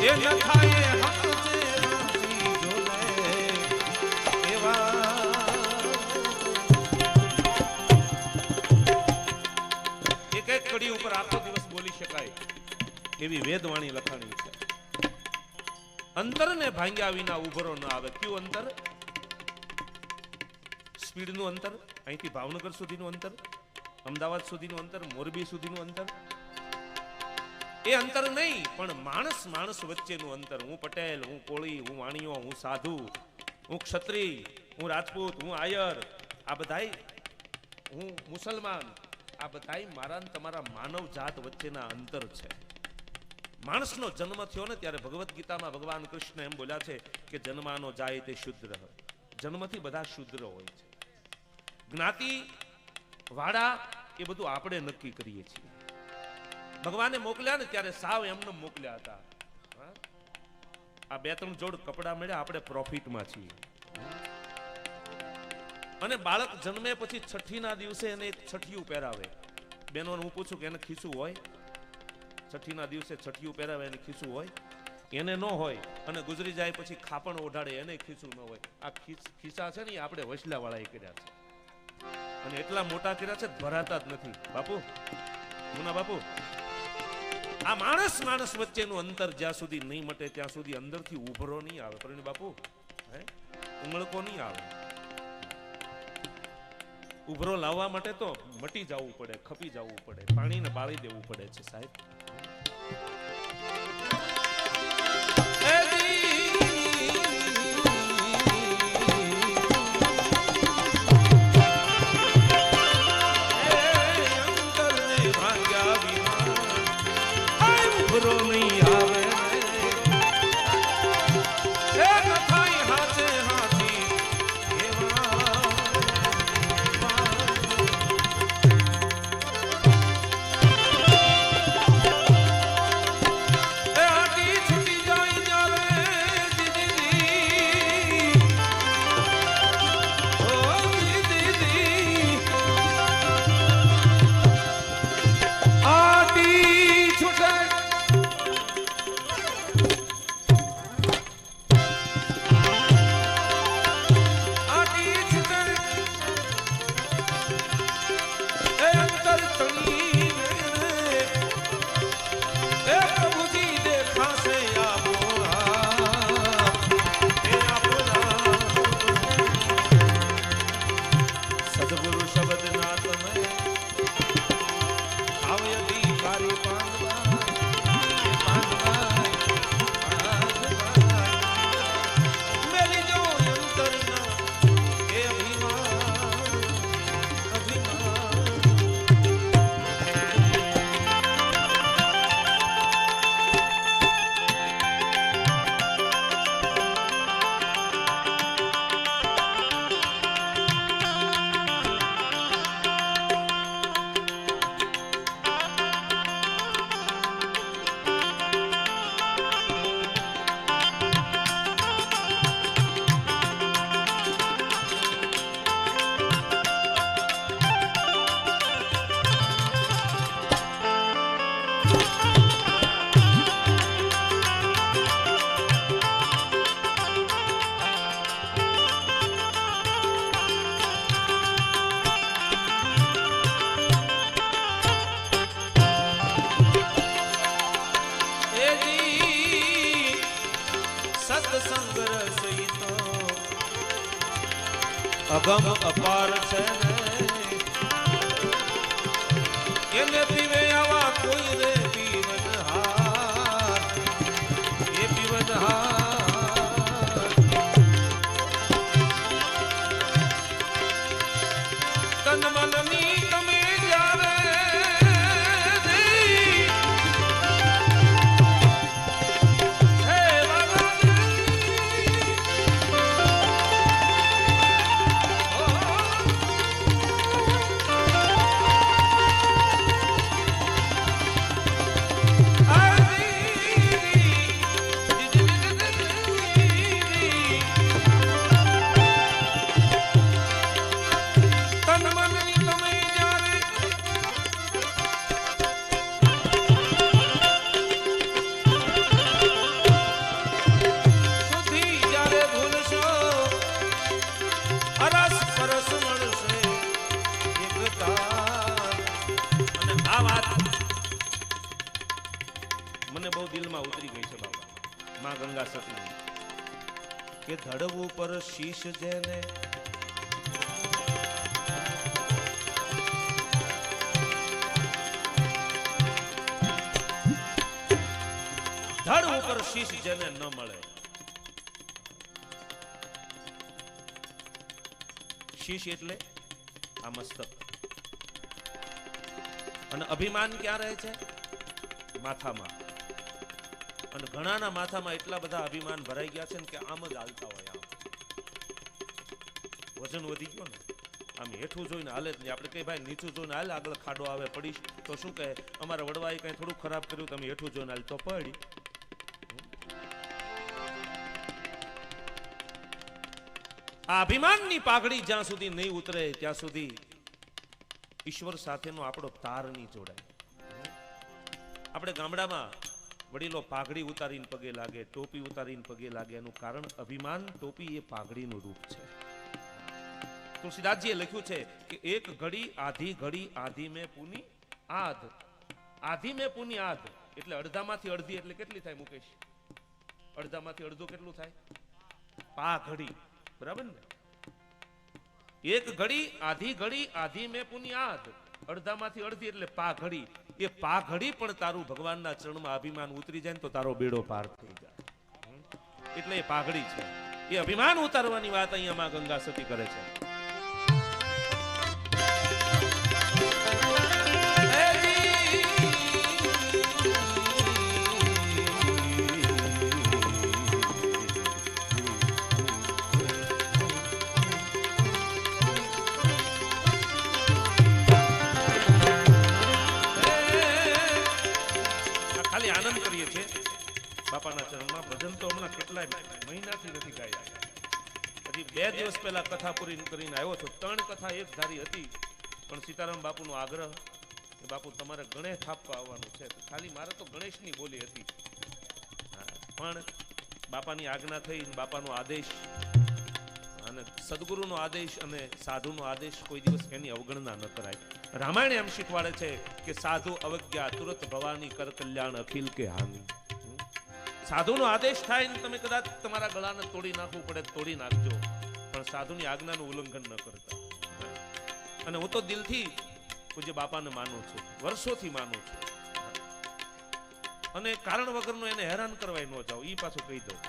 એ ન થાય હાથે હાથી ઝોલે એવા એક એક કડી ઉપર આખો દિવસ બોલી શકાય એવી વેદવાણી લખાણી છે. અંતરને ભાંગ્યા વિના ઉભરો ન આવે. કયું અંતર? સ્પીડનું અંતર, અહીંથી ભાવનગર સુધીનું અંતર, અમદાવાદ સુધીનું અંતર, મોરબી સુધીનું અંતર. એ અંતર નહીં, પણ માણસ માણસ વચ્ચેનું અંતર. હું પટેલ, હું કોળી, હું વાણિયો, હું સાધુ, હું ક્ષત્રિય, હું રાજપૂત, હું આયર, આ બધાય, હું મુસલમાન, આ બધાય મારા ને તમારા માનવ જાત વચ્ચેના અંતર છે. માણસનો જન્મ થયો ને ત્યારે ભગવદ્ ગીતામાં ભગવાન કૃષ્ણ એમ બોલ્યા છે કે જન્માનો જાય તે શુદ્ર. જન્મથી બધા શુદ્ર હોય છે. જ્ઞાતિ વાડા એ બધું આપણે નક્કી કરીએ છીએ. ભગવાને મોકલ્યા ને ત્યારે સાવ એમને મોકલ્યા હતા. આ બે ત્રણ જોડ કપડા મળ્યા, આપણે પ્રોફિટમાં છીએ. અને બાળક જન્મે પછી છઠ્ઠીના દિવસે એને એક છઠ્ઠિયું પહેરાવે. બેનોને હું પૂછું કે એને ખીસું હોય? છઠ્ઠીના દિવસે છઠ્ઠિયું પહેરાવે એને ખીસું હોય? એને ન હોય. અને ગુજરી જાય પછી ખાપણ ઓઢાડે એને ખીસું ન હોય. આ ખિસ્સા છે ને એ આપણે વસલા વાળા કર્યા છે, અને એટલા મોટા કર્યા છે ભરાતા જ નથી. બાપુ, મુના બાપુ, આ માણસ માણસ વચ્ચેનું અંતર જ્યાં સુધી નહીં મટે ત્યાં સુધી અંદરથી ઉભરો નહીં આવે. પરંતુ બાપુ ઉમળકો નહીં આવે. ઉભરો લાવવા માટે તો મટી જવું પડે, ખપી જવું પડે, પાણીને બાળી દેવું પડે છે સાહેબ. અગમ અપાર છે એને પીવે આવા કોઈ રે પીવનહાર, એ પીવનહાર તન મનની તમે જાવે મને બહુ દિલમાં ઉતરી ગઈ છે બાબા માં ગંગા સતી કે ધડવું પર શીશ જેને ધડ ઉપર શીશ જેને ન મળે. શીશ એટલે આ મસ્તક. અને અભિમાન ક્યાં રહે છે? માથામાં. અને ઘણાના માથામાં એટલા બધા અભિમાન ભરાઈ ગયા છે ને કે આમ જ હાલતા હોય. આમ વજન વધી ગયો ને આમ હેઠું જોઈને હાલે જ નહીં. આપણે કઈ ભાઈ નીચું જોઈને હાલ, આગળ ખાડો આવે પડીશ તો શું કહે? અમારા વડવાએ કઈ થોડું ખરાબ કર્યું, તમે હેઠું જોઈને હાલ તો પડી. આ અભિમાનની પાઘડી જ્યાં સુધી નહીં ઉતરે ત્યાં સુધી ઈશ્વર સાથેનો આપણો તાર નહીં જોડાય. આપણે ગામડામાં વડીલો પાઘડી ઉતારીને પગે લાગે, ટોપી ઉતારીને પગે લાગે. એનું કારણ અભિમાન. ટોપી એ પાઘડીનું રૂપ છે. તુલસીદાસજીએ લખ્યું છે કે એક ઘડી આધી મેં પૂની આધ. આધી મેં પૂની આધ એટલે અડધામાંથી અડધી એટલે કેટલી થાય મુકેશ? અડધામાંથી અડધું કેટલું થાય? પાઘડી. બરાબર ને? એક ઘડી આધી મેં પૂની આધ, અડધામાંથી અડધી એટલે પાઘડી. એ પાઘડી પણ તારું ભગવાનના ચરણમાં અભિમાન ઉતરી જાય ને તો તારો બેડો પાર થઈ જાય. એટલે એ પાઘડી છે. એ અભિમાન ઉતારવાની વાત અહીંયા માં ગંગા સતી કરે છે. આનંદ કરીએ છીએ બાપાના ચરણમાં. ભજન તો હમણાં કેટલાય મહિનાથી નથી ગાયા. હજી 2 દિવસ પહેલા કથા પૂરી કરીને આવ્યો છું. 3 કથા એક ધારી હતી, પણ સીતારામ બાપુનો આગ્રહ કે બાપુ તમારે ગણેશ થાપવા આવવાનું છે. ખાલી મારે તો ગણેશની બોલી હતી, પણ બાપાની આજ્ઞા થઈ, બાપાનો આદેશ અને સદગુરુનો આદેશ અને સાધુનો આદેશ કોઈ દિવસ એની અવગણના ન કરાય. રામાયણ એમ શીખવાડે છે કે સાધુ અવજ્ઞા તુરત ભવાની કર કલ્યાણ અખિલ કે હાનિ. સાધુનો આદેશ થાય ને તમે કદાચ તમારા ગળાને તોડી નાખવું પડે તોડી નાખજો, પણ સાધુની આજ્ઞાનું ઉલ્લંઘન ન કરતા. અને હું તો દિલથી પૂજ્ય બાપાને માનું છું, વર્ષોથી માનું છું. અને કારણ વગરનું એને હેરાન કરવાય ન જાવ, ઈ પાછું કહી દઉં.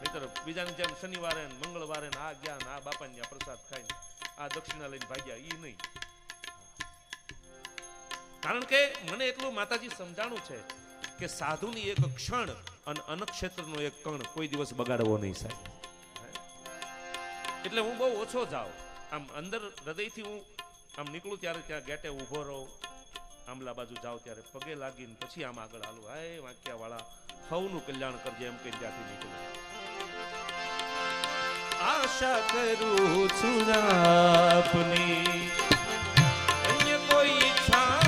નહીતર બીજાની જેમ શનિવારે મંગળવારે આ ગયા આ બાપાને ત્યાં પ્રસાદ ખાઈને આ દક્ષિણા લઈને ભાગ્યા, ઈ નહીં. કારણ કે મને એટલું માતાજી સમજાણું છે કે સાધુની એક ક્ષણ અને અનક્ષેત્રનો એક કણ કોઈ દિવસ બગાડવો નહીં સાહેબ. એટલે હું બહુ ઓછો જાઉં. આમ અંદર હૃદયથી હું આમ નીકળું ત્યારે ત્યાં ગેટે ઊભો રહું, આમલા બાજુ જાઉં ત્યારે પગે લાગીને પછી આમ આગળ હાલું. હાય વાક્યા વાળા સૌનું કલ્યાણ કરજે એમ કઈ ત્યાંથી નીકળું. આશા કરું છું આપની અન્ય કોઈ ઈચ્છા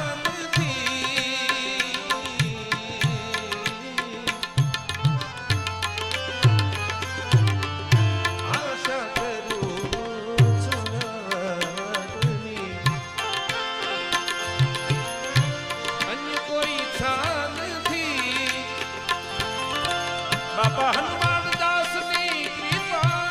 બાપા હનુમાન દાસની કૃપા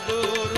દૂર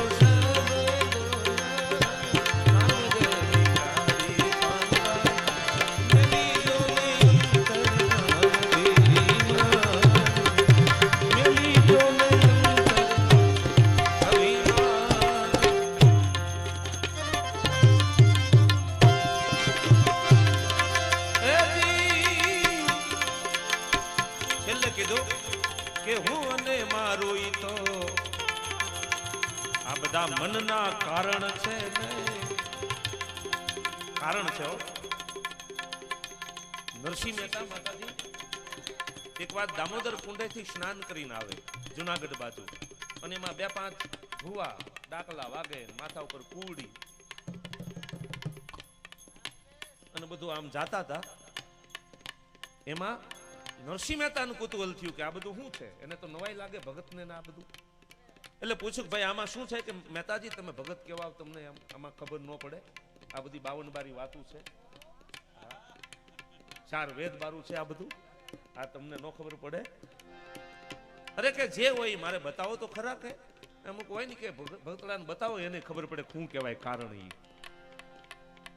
મનના કારણ છે ને કારણ છે નરસિંહ મહેતા માતાજી એક વાર દામોદર કુંડેથી સ્નાન કરીને આવે જુનાગઢ બાજુ અને એમાં 2-5 ભુવા ડાકલા વાગે માથા ઉપર કુડી અને બધું આમ જાતા હતા એમાં નરસિંહ મહેતાનું કુતૂહલ થયું કે આ બધું શું છે એને તો નવાઈ લાગે ભગતને ના બધું એટલે પૂછ્યું કે ભાઈ આમાં શું છે કે મહેતાજી તમે ભગત કેવા તમને આમાં ખબર ન પડે આ બધી 52 બારી વાતું છે 4 વેદ બારું છે આ બધું આ તમને ન ખબર પડે અરે કે જે હોય મારે બતાવો તો ખરા કે અમુક હોય ને કે ભગતડાને બતાવો એને ખબર પડે શું કહેવાય કારણ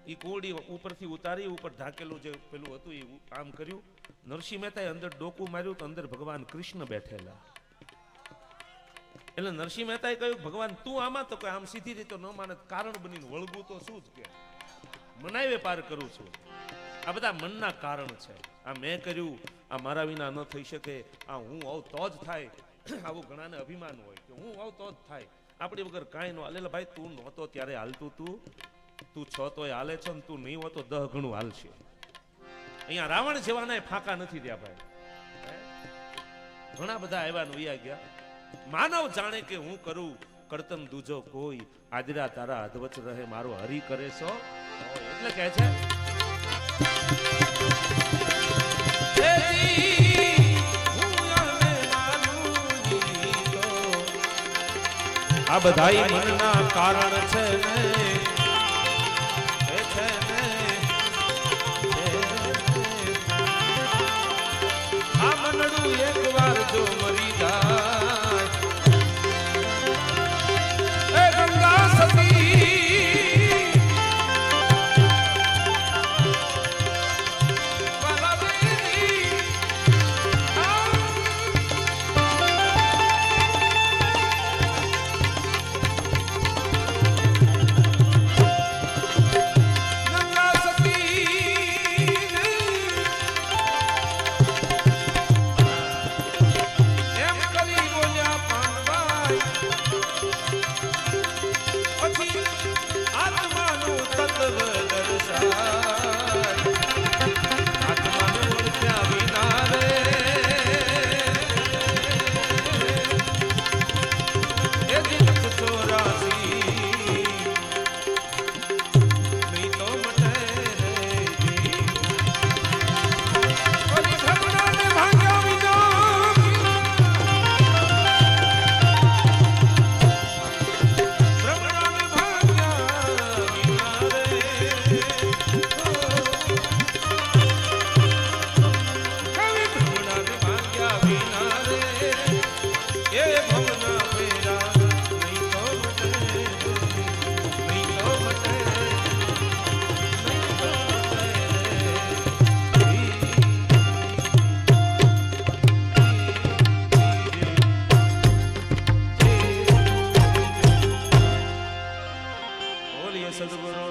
ઈ કોડી ઉપરથી ઉતારી ઉપર ઢાકેલું જે પેલું હતું એ આમ કર્યું નરસિંહ મહેતાએ અંદર ડોકું માર્યું તો અંદર ભગવાન કૃષ્ણ બેઠેલા એટલે નરસિંહ મહેતાએ કહ્યું ભગવાન તું આમાં તો આમ સીધી રીતે ન માને કારણ બનીને વળગું તો શું જ કે મનાય પાર કરું છું આ બધા મનના કારણ છે આ મેં કર્યું આ મારા વિના ન થઈ શકે આ હું આવું તો જ થાય આવું ઘણાને અભિમાન હોય કે હું આવું તો જ થાય આપણી વગર કાંઈ ન હાલે ભાઈ તું નહોતો ત્યારે હાલતું તું છો તોય હાલે છે ને તું નહીં હો તો 10 ગણું હાલશે અહીંયા રાવણ જેવાના ફાંકા નથી રહ્યા ભાઈ ઘણા બધા આવ્યા ને વયા ગયા માનવ જાણે કે હું કરું કરતન દૂજો કોઈ આદરા તારા અધવચ રહે મારો હરી કરે છો એટલે કહે છે આ બધાય મનના કારણ છે ને આ મનડું એકવાર જો મરી જાય એ ગંગા સતી સદગુરુ